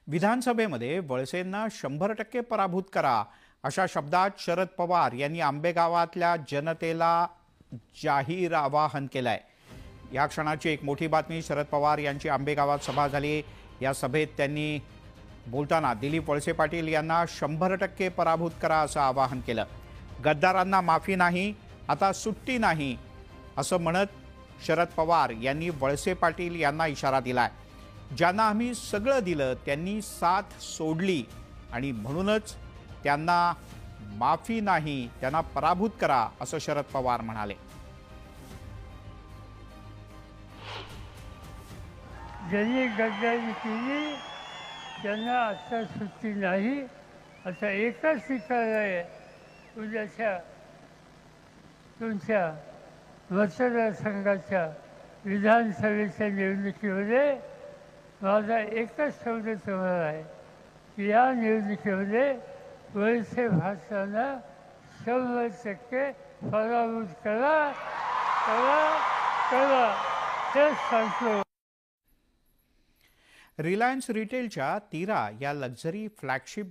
विधानसभेमध्ये वळसेंना 100% पराभूत करा अशा शब्दात शरद पवार यांनी आंबेगावातल्या जनतेला जाहीर आवाहन केलंय। या क्षणाची एक मोठी बातमी, शरद पवार यांची आंबेगावात सभा झाली। या सभेत त्यांनी बोलताना दिलीप वळसे पाटील यांना 100% पराभूत करा असं आवाहन केलं। गद्दारांना माफी नाही, आता सुट्टी नाही असं म्हणत शरद पवार यांनी वळसे पाटील यांना इशारा दिलाय। ज्यांना आम्ही सगळं दिलं त्यांनी साथ सोडली आणि म्हणूनच त्यांना माफी नाही, त्यांना पराभूत करा असं शरद पवार म्हणाले। ज्यांनी गद्दारी केली त्यांना आता सुट्टी नाही, आता एकच निकाल आहे। उद्याच्या तुमच्या मतदारसंघाच्या विधानसभेच्या निवडणुकीमध्ये माझा एकच शब्द तुम्हाला आहे की या निवडणुकीमध्ये वळसे भाषांना 100% पराभूत करा करा करा हेच सांगतो। रिलायन्स रिटेलच्या तिरा या लक्झरी फ्लॅगशिप